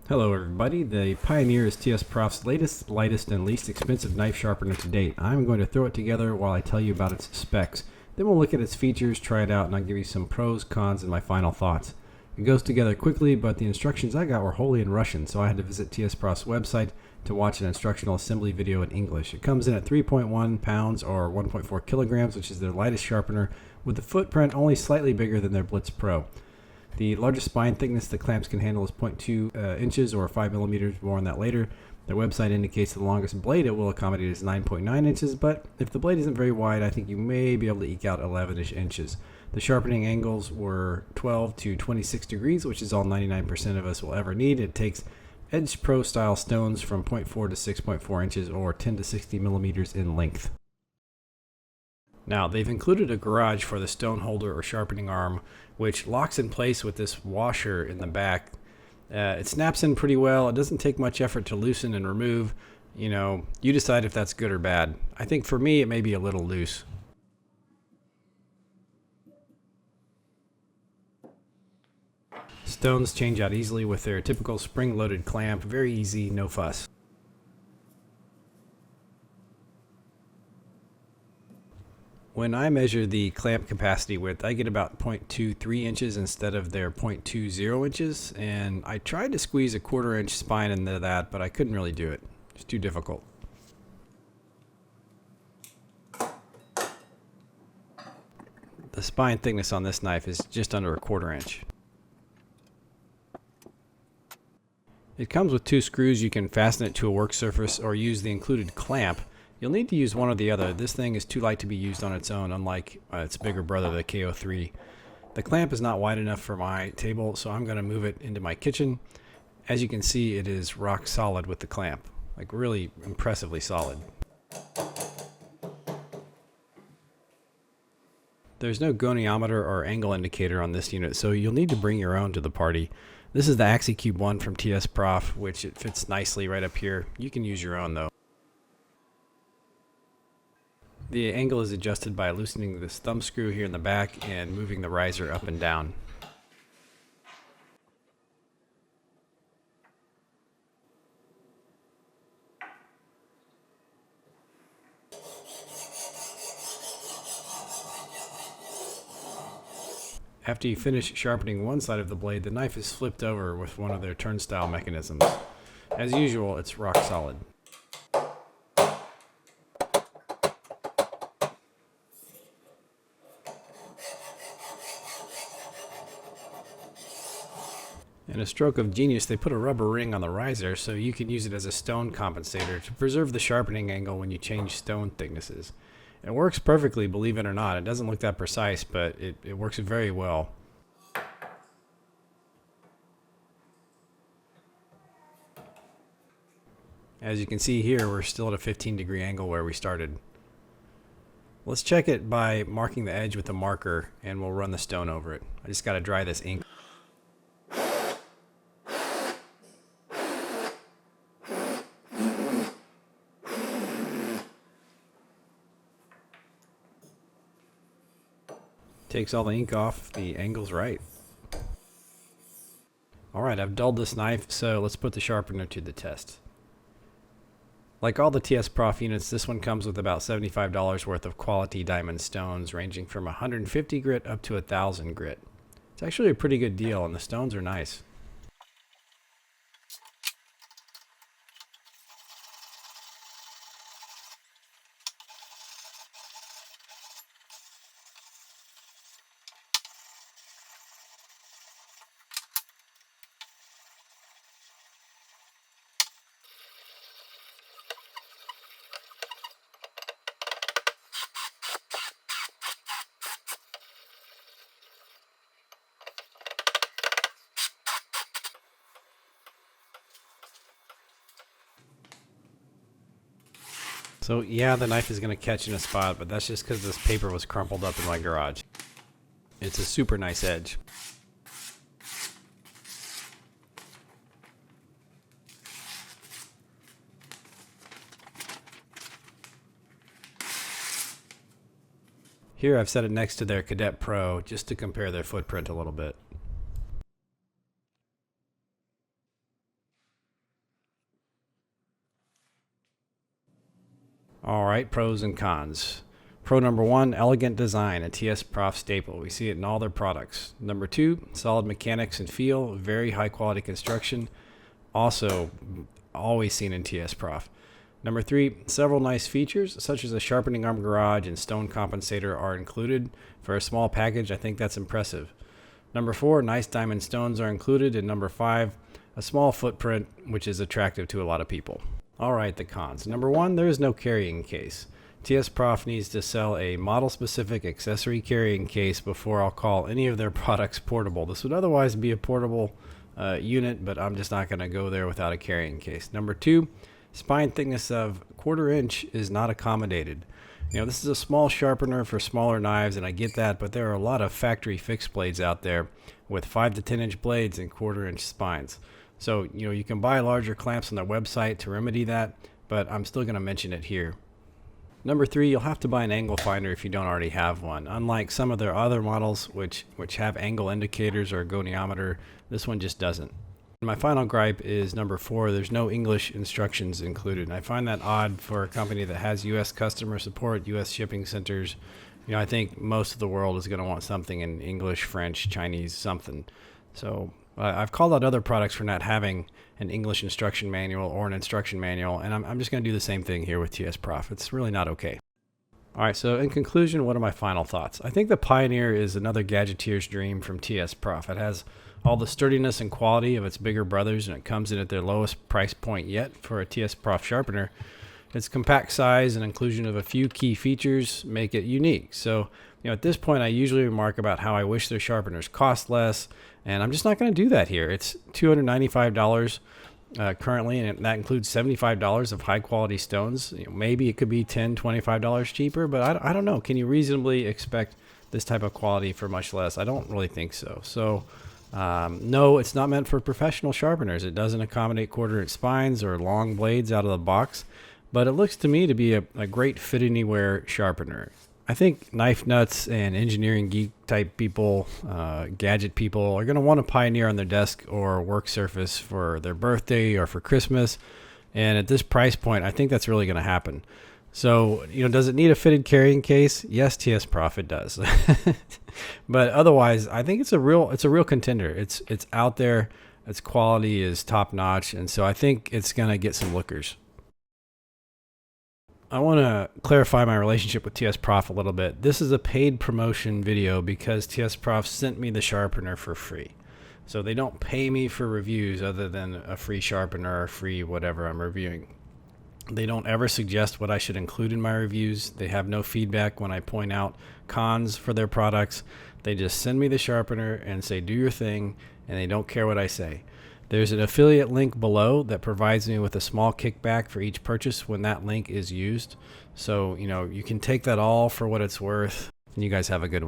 Hello everybody, the Pioneer is TSPROF's latest, lightest, and least expensive knife sharpener to date. I'm going to throw it together while I tell you about its specs. Then we'll look at its features, try it out, and I'll give you some pros, cons, and my final thoughts. It goes together quickly, but the instructions I got were wholly in Russian, so I had to visit TSPROF's website to watch an instructional assembly video in English. It comes in at 3.1 pounds or 1.4 kilograms, which is their lightest sharpener, with the footprint only slightly bigger than their Blitz Pro. The largest spine thickness the clamps can handle is 0.2 inches or 5 millimeters, more on that later. Their website indicates the longest blade it will accommodate is 9.9 inches, but if the blade isn't very wide, I think you may be able to eke out 11-ish inches. The sharpening angles were 12 to 26 degrees, which is all 99% of us will ever need. It takes Edge Pro style stones from 0.4 to 6.4 inches or 10 to 60 millimeters in length. Now, they've included a garage for the stone holder or sharpening arm, which locks in place with this washer in the back. It snaps in pretty well. It doesn't take much effort to loosen and remove. You decide if that's good or bad. I think for me, it may be a little loose. Stones change out easily with their typical spring-loaded clamp. Very easy, no fuss. When I measure the clamp capacity width, I get about 0.23 inches instead of their 0.20 inches, and I tried to squeeze a 1/4 inch spine into that, but I couldn't really do it. It's too difficult. The spine thickness on this knife is just under a 1/4 inch. It comes with 2 screws. You can fasten it to a work surface or use the included clamp. You'll need to use one or the other. This thing is too light to be used on its own, unlike its bigger brother, the KO3. The clamp is not wide enough for my table, so I'm going to move it into my kitchen. As you can see, it is rock solid with the clamp, like really impressively solid. There's no goniometer or angle indicator on this unit, so you'll need to bring your own to the party. This is the AxiCube 1 from TSPROF, which it fits nicely right up here. You can use your own though. The angle is adjusted by loosening this thumb screw here in the back and moving the riser up and down. After you finish sharpening one side of the blade, the knife is flipped over with one of their turnstile mechanisms. As usual, it's rock solid. In a stroke of genius, they put a rubber ring on the riser so you can use it as a stone compensator to preserve the sharpening angle when you change stone thicknesses. It works perfectly, believe it or not. It doesn't look that precise, but it works very well. As you can see here, we're still at a 15-degree angle where we started. Let's check it by marking the edge with a marker, and we'll run the stone over it. I just got to dry this ink. Takes all the ink off, the angle's right. Alright, I've dulled this knife, so let's put the sharpener to the test. Like all the TSPROF units, this one comes with about $75 worth of quality diamond stones, ranging from 150 grit up to 1,000 grit. It's actually a pretty good deal, and the stones are nice. So yeah, the knife is going to catch in a spot, but that's just because this paper was crumpled up in my garage. It's a super nice edge. Here I've set it next to their Cadet Pro just to compare their footprint a little bit. All right, pros and cons. Pro number 1, elegant design, a TSPROF staple. We see it in all their products. Number 2, solid mechanics and feel, very high quality construction. Also, always seen in TSPROF. Number 3, several nice features, such as a sharpening arm garage and stone compensator are included. For a small package, I think that's impressive. Number 4, nice diamond stones are included. And number 5, a small footprint, which is attractive to a lot of people. All right, the cons. Number 1, there is no carrying case. TSPROF needs to sell a model-specific accessory carrying case before I'll call any of their products portable. This would otherwise be a portable unit, but I'm just not going to go there without a carrying case. Number 2, spine thickness of 1/4 inch is not accommodated. This is a small sharpener for smaller knives, and I get that, but there are a lot of factory fixed blades out there with 5 to 10 inch blades and 1/4 inch spines. So, you can buy larger clamps on their website to remedy that, but I'm still going to mention it here. Number 3, you'll have to buy an angle finder if you don't already have one. Unlike some of their other models, which have angle indicators or a goniometer, this one just doesn't. And my final gripe is number 4, there's no English instructions included. And I find that odd for a company that has U.S. customer support, U.S. shipping centers. I think most of the world is going to want something in English, French, Chinese, something. So I've called out other products for not having an English instruction manual or an instruction manual, and I'm just going to do the same thing here with TSPROF. It's really not okay. All right, so in conclusion, what are my final thoughts? I think the Pioneer is another gadgeteer's dream from TSPROF. It has all the sturdiness and quality of its bigger brothers, and it comes in at their lowest price point yet for a TSPROF sharpener. Its compact size and inclusion of a few key features make it unique. So, at this point, I usually remark about how I wish their sharpeners cost less, and I'm just not going to do that here. It's $295 currently, and that includes $75 of high-quality stones. Maybe it could be $10, $25 cheaper, but I don't know. Can you reasonably expect this type of quality for much less? I don't really think so. So, no, it's not meant for professional sharpeners. It doesn't accommodate 1/4 inch spines or long blades out of the box, but it looks to me to be a great fit-anywhere sharpener. I think knife nuts and engineering geek type people, gadget people, are going to want a Pioneer on their desk or work surface for their birthday or for Christmas. And at this price point, I think that's really going to happen. So, does it need a fitted carrying case? Yes, TSPROF, it does. But otherwise, I think it's a real contender. It's out there. Its quality is top notch, and so I think it's going to get some lookers. I want to clarify my relationship with TSPROF a little bit. This is a paid promotion video because TSPROF sent me the sharpener for free. So they don't pay me for reviews other than a free sharpener or free whatever I'm reviewing. They don't ever suggest what I should include in my reviews. They have no feedback when I point out cons for their products. They just send me the sharpener and say, do your thing, and they don't care what I say. There's an affiliate link below that provides me with a small kickback for each purchase when that link is used. So, you can take that all for what it's worth. And you guys have a good one.